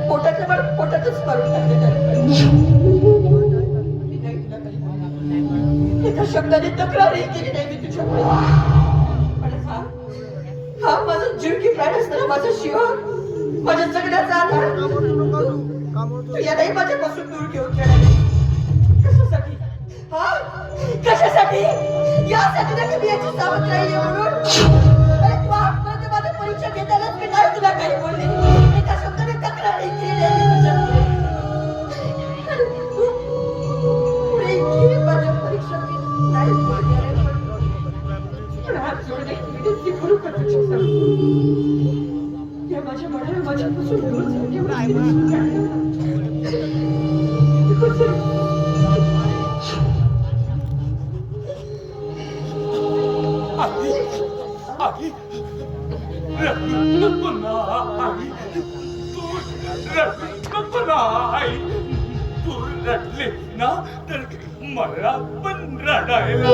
पोटातलं बाळ पोटातच मारून टाकलं त्याने. एका शब्दाने तक्रारही केली नाही मी तुझ्यामुळे. पण हा माझा जीव की प्राण असताना माझा शिव, माझ्या जगण्याचा आधार तू यालाही माझ्यापासून दूर घेऊन गेला. कशासाठी? हा कशासाठी? यासाठी ना की मी याची सावध राहिली म्हणून. अरे तू आजपर्यंत माझं परीक्षा घेतानाच मी नाही तुला काही बोलले. एका शब्दाने तक्रारही केली नाही मी तुझ्यामुळे. पुढे घे माझ्या परीक्षा मी नाही बोलले. पण हात जोडले विनंती करू का तुझ्यासमोर? या माझ्या मनाला माझ्यापासून दूर जाऊन दे. आई आई नको ना आई, तू नको ना आई. तू रडले ना तर मला पण रडायला